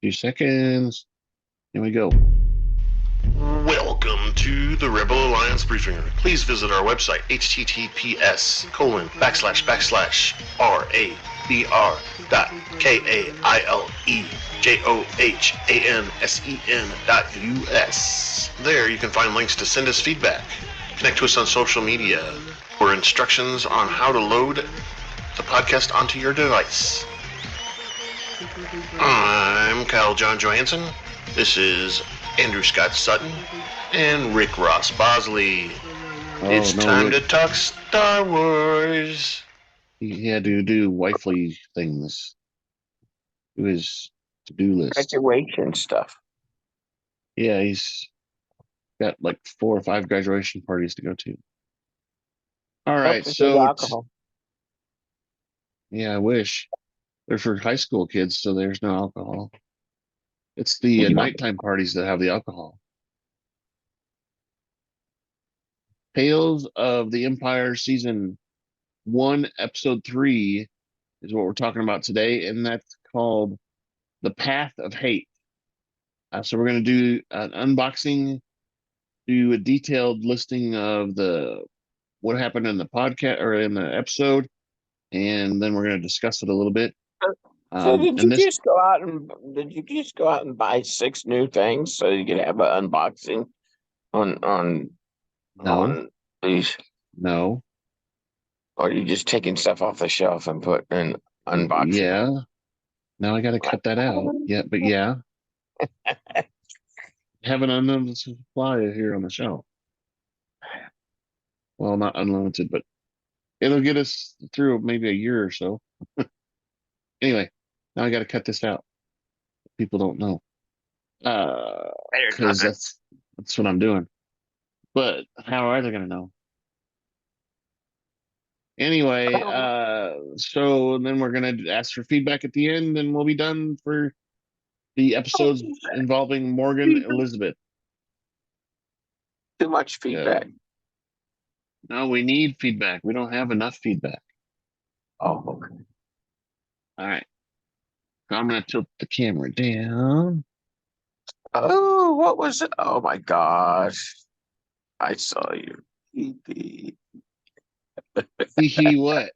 2 seconds. Here we go. Welcome to the Rebel Alliance Briefing Room. Please visit our website, https://RABR.KAILEJOHANSEN.US. There you can find links to send us feedback, connect to us on social media, or instructions on how to load the podcast onto your device. I'm Kyle John Johansson. This is Andrew Scott Sutton and Rick Ross Bosley. It's time to talk Star Wars. He had to do wifely things. Do his to-do list. Graduation stuff. Yeah, he's got like 4 or 5 graduation parties to go to. All right, so yeah, I wish. They're for high school kids, so there's no alcohol. It's the nighttime parties that have the alcohol. Tales of the Empire Season 1, Episode 3 is what we're talking about today, and that's called The Path of Hate. So we're going to do an unboxing, do a detailed listing of what happened in the podcast or in the episode, and then we're going to discuss it a little bit. So did you just go out and buy 6 new things so you could have an unboxing on these? No. Or are you just taking stuff off the shelf and put in unboxing? Yeah. Now I got to cut that out. Yeah, but yeah. Have an unlimited supply here on the shelf. Well, not unlimited, but it'll get us through maybe a year or so. Anyway, now I got to cut this out. People don't know. Because that's what I'm doing. But how are they going to know? Anyway, so then we're going to ask for feedback at the end, and we'll be done for the episodes involving Morgan Elsbeth. Too much feedback. No, we need feedback. We don't have enough feedback. Oh, okay. All right. So I'm going to tilt the camera down. Oh, what was it? Oh, my gosh. I saw you. Hee what?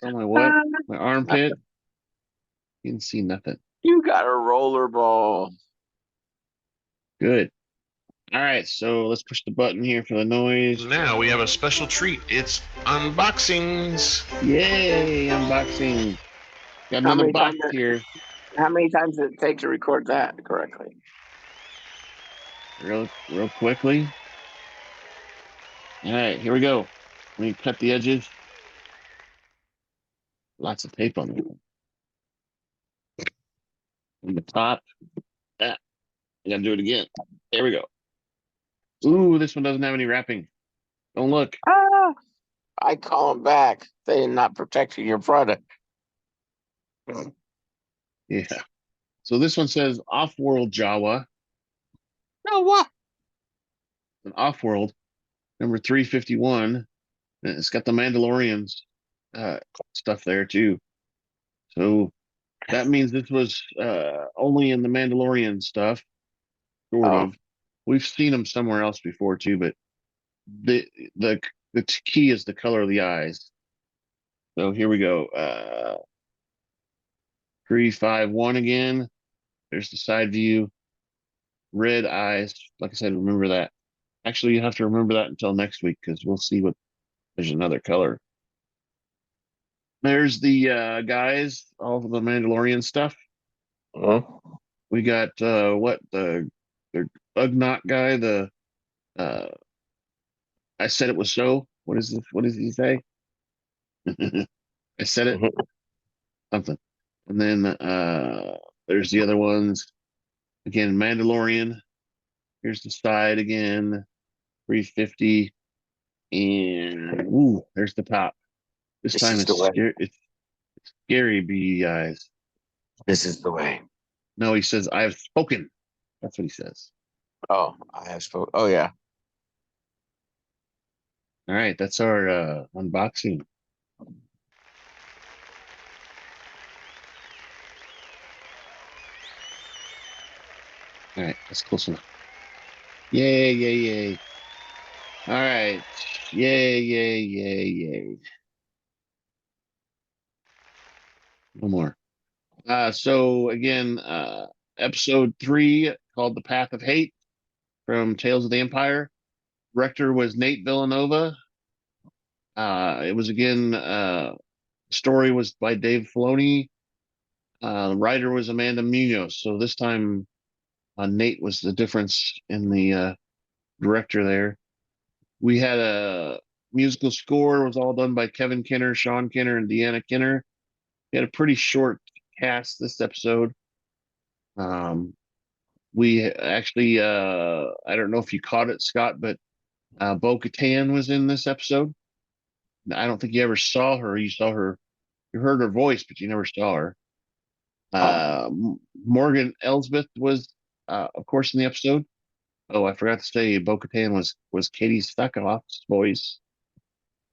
Oh, my what? My armpit? You didn't see nothing. You got a rollerball. Good. All right, so let's push the button here for the noise. Now we have a special treat. It's unboxings. Yay, unboxing. Got another box here. How many times did it take to record that correctly? Real quickly. All right, here we go. Let me cut the edges. Lots of tape on it. On the top. I gotta do it again. There we go. Ooh, this one doesn't have any wrapping. Don't look. I call them back. They're not protecting your product. Yeah. So this one says Off-World Jawa. No, what? An Off-World, number 351. And it's got the Mandalorians stuff there too. So that means this was only in the Mandalorian stuff. Sort of. We've seen them somewhere else before too, but the key is the color of the eyes. So here we go. 351 again. There's the side view. Red eyes. Like I said, remember that. Actually, you have to remember that until next week because we'll see what there's another color. There's the guys, all of the Mandalorian stuff. We got the Ugnaught guy, the I said it was so. What is this? What does he say? I said it. Something. And then there's the other ones. Again, Mandalorian. Here's the side again. 350. And ooh, there's the top. This time it's scary, beady eyes. This is the way. No, he says, I have spoken. That's what he says. Oh, I have spoken. Oh, yeah. All right, that's our unboxing. All right, that's close enough. Yay, yay, yay. All right. Yay, yay, yay, yay. No more. So again, episode 3 called The Path of Hate from Tales of the Empire. Director was Nate Villanueva. It was again, story was by Dave Filoni. The writer was Amanda Munoz. So this time, Nate was the difference in the director there. We had a musical score, was all done by Kevin Kiner, Sean Kiner, and Deana Kiner. We had a pretty short cast this episode. We actually, I don't know if you caught it, Scott, but Bo-Katan was in this episode. I don't think you ever saw her. You saw her, you heard her voice, but you never saw her. Morgan Elsbeth was, of course, in the episode. Oh, I forgot to say, Bo-Katan was Katie Sackhoff's voice.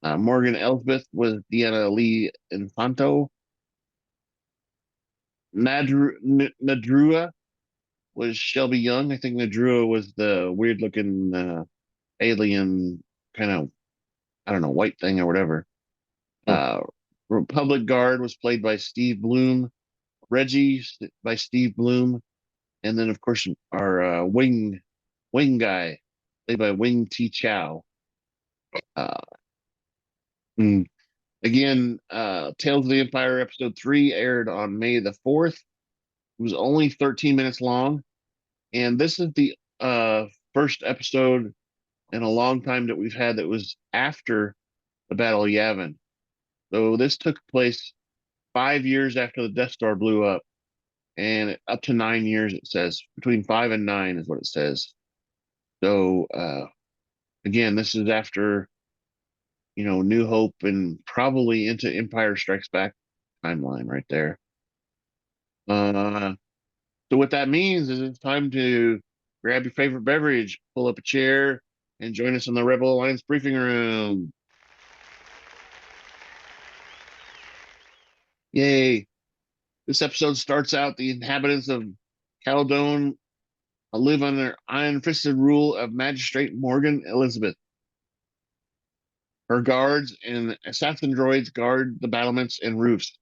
Morgan Elsbeth was Deana Lee Infanto. Nadura was Shelby Young. I think Nadura was the weird looking alien kind of, I don't know, white thing or whatever. Republic Guard was played by Steve Blum. Reggi by Steve Blum. And then, of course, our wing guy played by Wing T. Chao. Uh, Again, Tales of the Empire episode 3 aired on May the 4th. It was only 13 minutes long. And this is the first episode in a long time that we've had that was after the Battle of Yavin. So this took place 5 years after the Death Star blew up, and up to 9 years, it says. Between 5 and 9 is what it says. So again, this is after, New Hope and probably into Empire Strikes Back timeline right there. So what that means is it's time to grab your favorite beverage, pull up a chair, and join us in the Rebel Alliance briefing room. Yay. This episode starts out the inhabitants of Caldone live under iron-fisted rule of Magistrate Morgan Elsbeth. Her guards and assassin droids guard the battlements and roofs,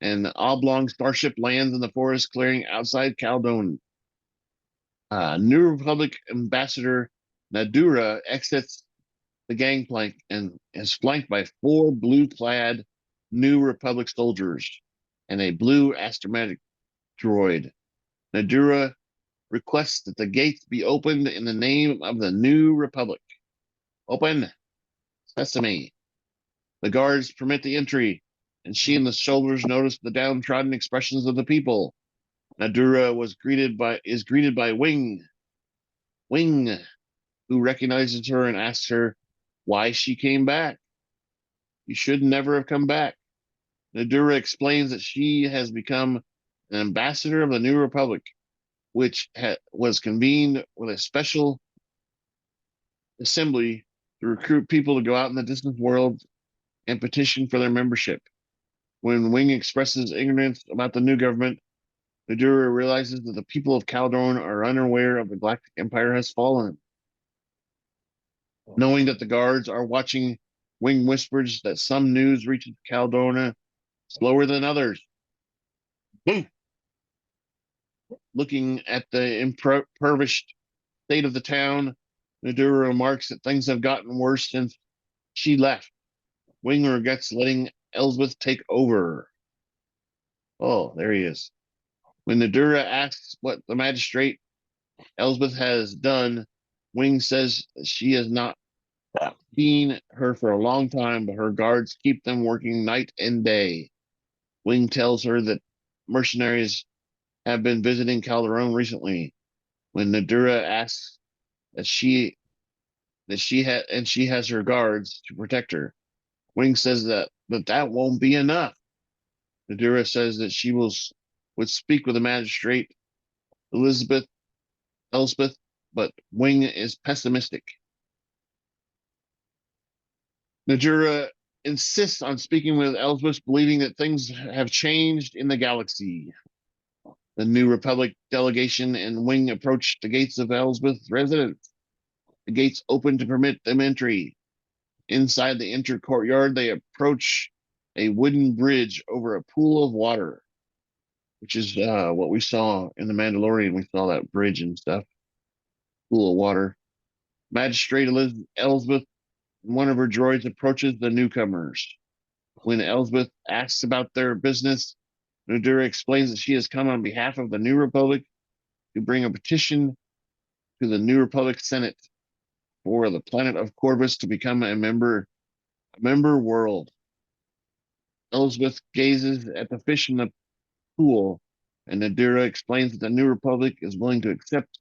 and the oblong starship lands in the forest clearing outside Caldone. New Republic Ambassador Nadura exits the gangplank and is flanked by 4 blue-clad New Republic soldiers and a blue astromech droid. Nadura requests that the gates be opened in the name of the New Republic. Open sesame. The guards permit the entry, and she and the soldiers notice the downtrodden expressions of the people. Nadura is greeted by Wing, who recognizes her and asks her why she came back. You should never have come back. Nadura explains that she has become an ambassador of the New Republic, which was convened with a special assembly to recruit people to go out in the distant world and petition for their membership. When Wing expresses ignorance about the new government, Nadura realizes that the people of Caldone are unaware of the Galactic Empire has fallen. Knowing that the guards are watching, Wing whispers that some news reaches Caldona slower than others. Boom! Looking at the impoverished state of the town, Nadura remarks that things have gotten worse since she left. Wing regrets letting Elsbeth take over. Oh, there he is. When Nadura asks what the magistrate Elsbeth has done, Wing says she has not seen her for a long time, but her guards keep them working night and day. Wing tells her that mercenaries have been visiting Calderon recently. When Nadura asks that she has her guards to protect her, Wing says that won't be enough. Nadura says that she would speak with the magistrate Elsbeth, but Wing is pessimistic. Nadura insists on speaking with Elsbeth, believing that things have changed in the galaxy. The New Republic delegation and Wing approached the gates of Elsbeth's residence. The gates opened to permit them entry. Inside the inner courtyard, they approach a wooden bridge over a pool of water, which is what we saw in The Mandalorian. We saw that bridge and stuff, pool of water. Magistrate Elsbeth, one of her droids, approaches the newcomers. When Elsbeth asks about their business, Nadura explains that she has come on behalf of the New Republic to bring a petition to the New Republic Senate for the planet of Corvus to become a member world. Elsbeth gazes at the fish in the pool, and Nadura explains that the New Republic is willing to accept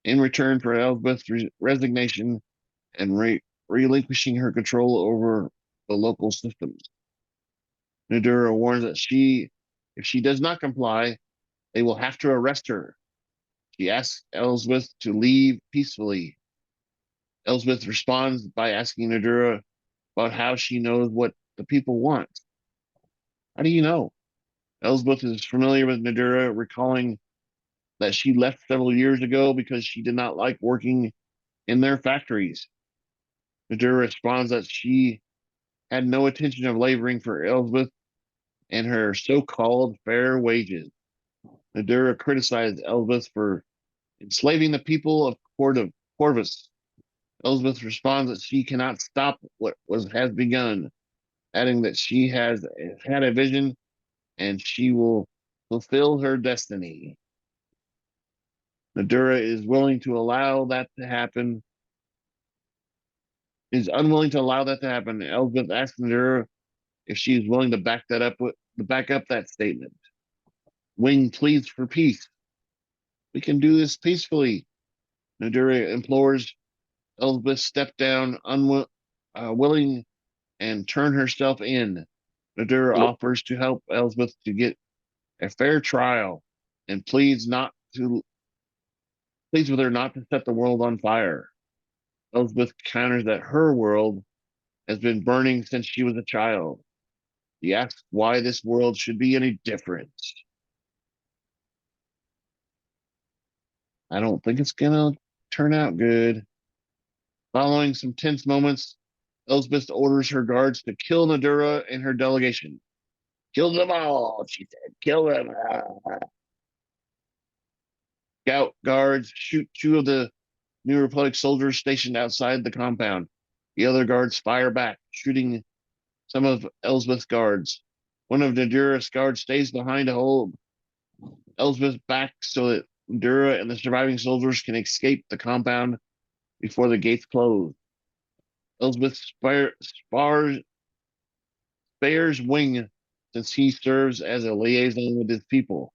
in return for Elsbeth's resignation and relinquishing her control over the local systems. Nadura warns that if she does not comply, they will have to arrest her. She asks Elsbeth to leave peacefully. Elsbeth responds by asking Nadura about how she knows what the people want. How do you know? Elsbeth is familiar with Nadura, recalling that she left several years ago because she did not like working in their factories. Nadura responds that she had no intention of laboring for Elsbeth and her so-called fair wages. Nadura criticized Elsbeth for enslaving the people of Corvus. Elsbeth responds that she cannot stop what has begun, adding that she has had a vision and she will fulfill her destiny. Nadura is willing to allow that to happen. Is unwilling to allow that to happen. Elsbeth asks Nadura if she is willing to back up that statement. Wing pleads for peace. We can do this peacefully. Nadura implores Elsbeth step down, willing and turn herself in. Nadura offers to help Elsbeth to get a fair trial and pleads with her not to set the world on fire. Elsbeth counters that her world has been burning since she was a child. He asks why this world should be any different. I don't think it's gonna turn out good. Following some tense moments, Elsbeth orders her guards to kill Nadura and her delegation. Kill them all, she said. Kill them. Scout guards shoot two of the New Republic soldiers stationed outside the compound. The other guards fire back, shooting some of Elsbeth's guards. One of Nadura's guards stays behind to hold Elsbeth back so that Nadura and the surviving soldiers can escape the compound before the gates close. Elsbeth spares Wing since he serves as a liaison with his people.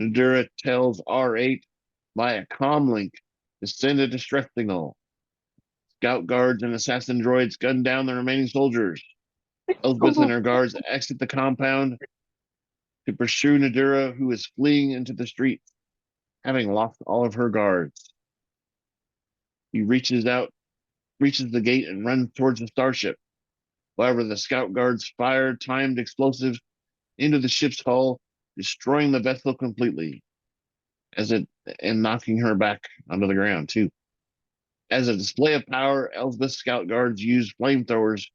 Nadura tells R8 via comlink to send a distress signal. Scout guards and assassin droids gun down the remaining soldiers. Elsbeth and her guards exit the compound to pursue Nadura, who is fleeing into the streets, having lost all of her guards. He reaches the gate and runs towards the starship. However, the scout guards fire timed explosives into the ship's hull, destroying the vessel completely, and knocking her back onto the ground too. As a display of power, Elsbeth's scout guards use flamethrowers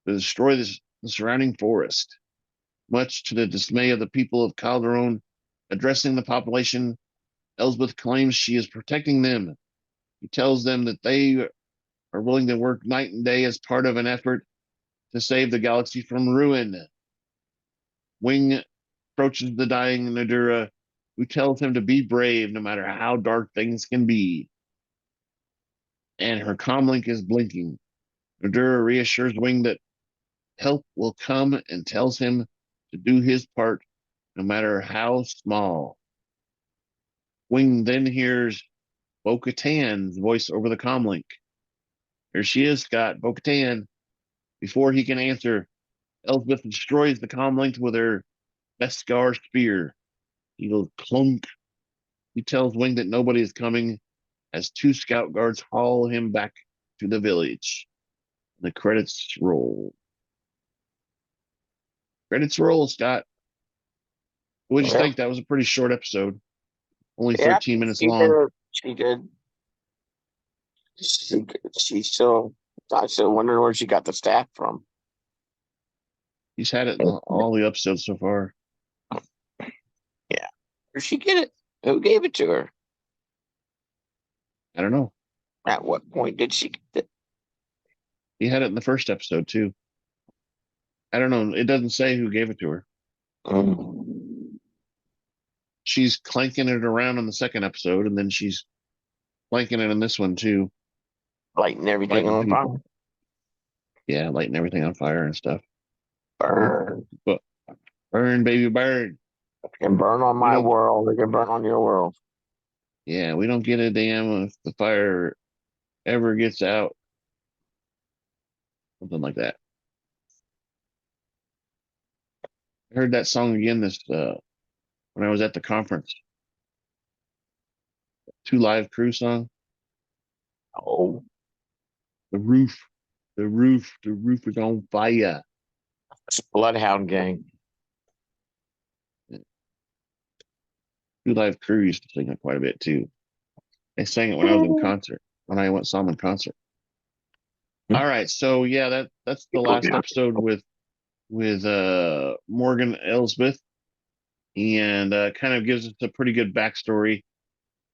to destroy the surrounding forest. Much to the dismay of the people of Calderon, addressing the population, Elsbeth claims she is protecting them. He tells them that they are willing to work night and day as part of an effort to save the galaxy from ruin. Wing approaches the dying Nadura, who tells him to be brave no matter how dark things can be. And her comlink is blinking. Nadura reassures Wing that help will come and tells him to do his part no matter how small. Wing then hears Bo-Katan's voice over the comlink. There she is, Scott, Bo-Katan. Before he can answer, Elsbeth destroys the comlink with her Beskar spear. He goes clunk. He tells Wing that nobody is coming as two scout guards haul him back to the village. The credits roll. Credits roll, Scott. What'd you think? That was a pretty short episode. Only 13 minutes she long. She did. She still. I still wondering where she got the staff from. He's had it in all the episodes so far. Yeah. Where'd she get it? Who gave it to her? I don't know. At what point did she get it? He had it in the first episode too. I don't know. It doesn't say who gave it to her. She's clanking it around in the second episode, and then she's clanking it in this one too. Lighting everything on fire. Yeah, lighting everything on fire and stuff. Burn. But burn, baby, burn. It can burn on my world. It can burn on your world. Yeah, we don't get a damn if the fire ever gets out. Something like that. I heard that song again when I was at the conference. 2 Live Crew song. Oh. The roof is on fire. It's Bloodhound Gang. 2 Live Crew used to sing it quite a bit too. They sang it when I was in concert, when I saw them in concert. All right, so yeah, that's the last episode with Morgan Elsbeth, and kind of gives us a pretty good backstory.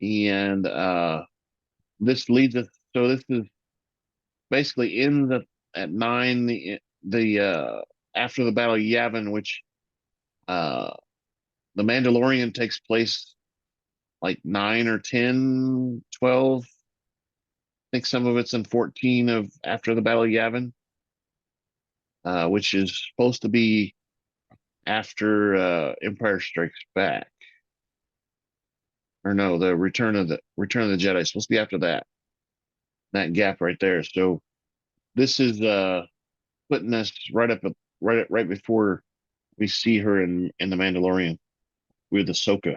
And this leads us. So this is basically ends at 9. The after the Battle of Yavin, which the Mandalorian takes place like 9 or 10, 12. I think some of it's in 14 of after the Battle of Yavin, which is supposed to be after Empire Strikes Back. Or no, the Return of the Jedi is supposed to be after that gap right there. So this is putting us right before we see her in the Mandalorian with Ahsoka,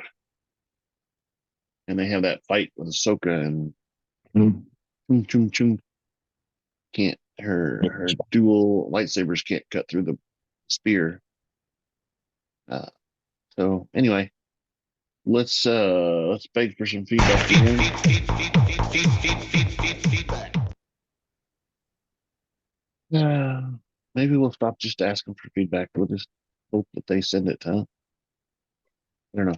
and they have that fight with Ahsoka and chung chung chung. Can't her dual lightsabers can't cut through the spear. So anyway, let's beg for some feedback. Maybe we'll stop just asking for feedback. We'll just hope that they send it to. I don't know.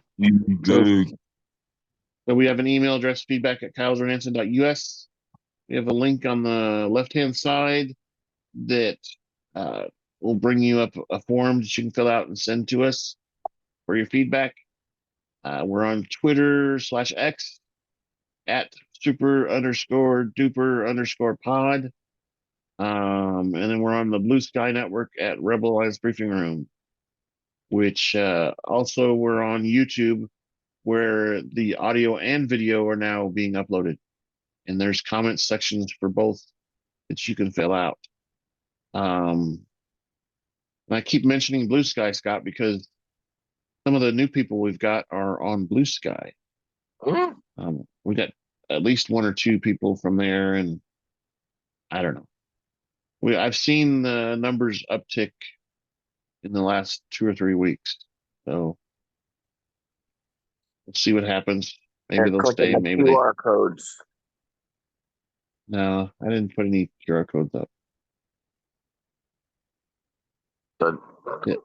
So we have an email address, feedback@kylesranhanson.us. We have a link on the left-hand side that will bring you up a form that you can fill out and send to us for your feedback. We're on Twitter /X at super_duper_pod. And then we're on the Blue Sky Network at Rebel Alliance Briefing Room, which also we're on YouTube, where the audio and video are now being uploaded. And there's comment sections for both that you can fill out. And I keep mentioning Blue Sky, Scott, because some of the new people we've got are on Blue Sky. We got at least 1 or 2 people from there, and I don't know. I've seen the numbers uptick in the last 2 or 3 weeks. So we'll see what happens. Maybe they'll stay. Maybe QR codes. No, I didn't put any QR codes up. Yeah.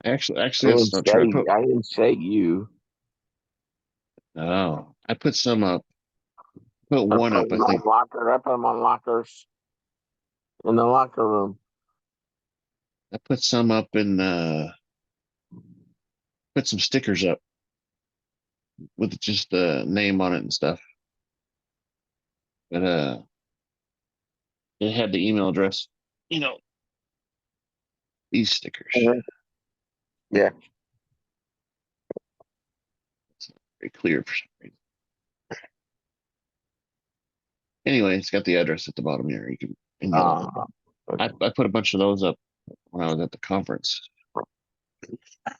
Actually, that's not true. I didn't say you. Oh, I put some up. Put one up, I think. I put them on lockers in the locker room. I put some up and put some stickers up with just the name on it and stuff. But it had the email address. These stickers. Yeah. It's not very clear for some reason. Anyway, it's got the address at the bottom here. You can. I put a bunch of those up when I was at the conference.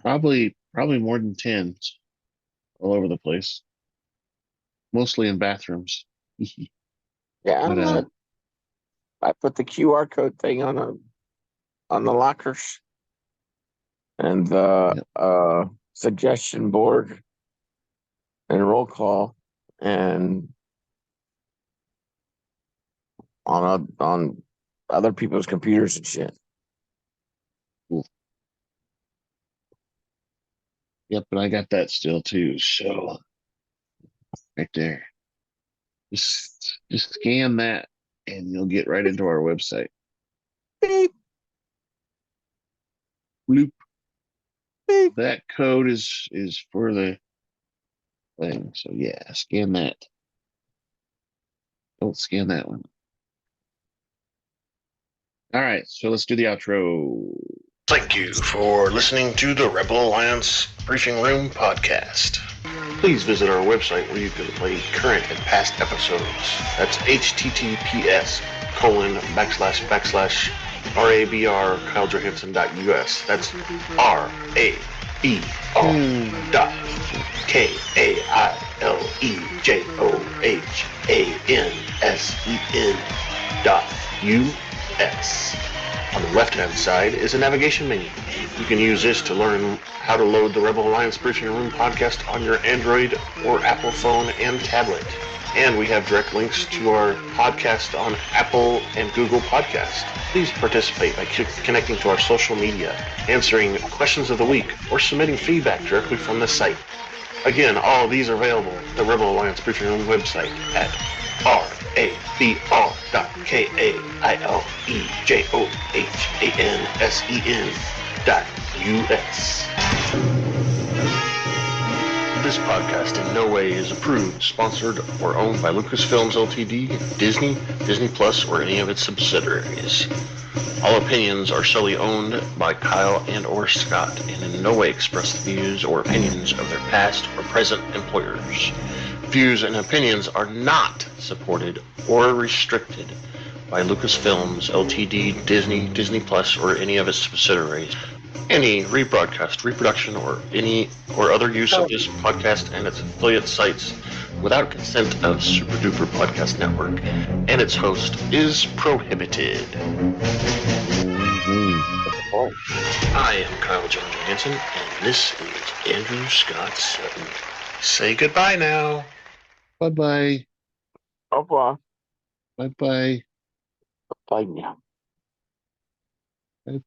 Probably more than 10 all over the place. Mostly in bathrooms. Yeah, but, I put the QR code thing on the lockers. and the suggestion board and roll call and on other people's computers and shit. Cool. Yep, but I got that still too. So right there. Just scan that and you'll get right into our website. Beep. Bloop. Beep. That code is for the thing. So yeah, scan that. Don't scan that one. All right, so let's do the outro. Thank you for listening to the Rebel Alliance Briefing Room podcast. Please visit our website where you can play current and past episodes. That's https://RABR KyleJohansson.us. That's RABR.KAILEJOHANSEN.US. On the left-hand side is a navigation menu. You can use this to learn how to load the Rebel Alliance Briefing Room podcast on your Android or Apple phone and tablet. And we have direct links to our podcast on Apple and Google Podcasts. Please participate by connecting to our social media, answering questions of the week, or submitting feedback directly from the site. Again, all of these are available at the Rebel Alliance Briefing Room website at RABR.KAILEJOHANSEN.US. This podcast in no way is approved, sponsored, or owned by Lucasfilms Ltd., Disney, Disney Plus, or any of its subsidiaries. All opinions are solely owned by Kyle and or Scott and in no way express the views or opinions of their past or present employers. Views and opinions are not supported or restricted by Lucasfilms Ltd., Disney, Disney Plus, or any of its subsidiaries. Any rebroadcast, reproduction, or other use of this podcast and its affiliate sites without consent of Super Duper Podcast Network and its host is prohibited. I am Kyle Johansson, and this is Andrew Scott Sutton. Say goodbye now. Bye-bye. Au revoir. Bye-bye. Bye now.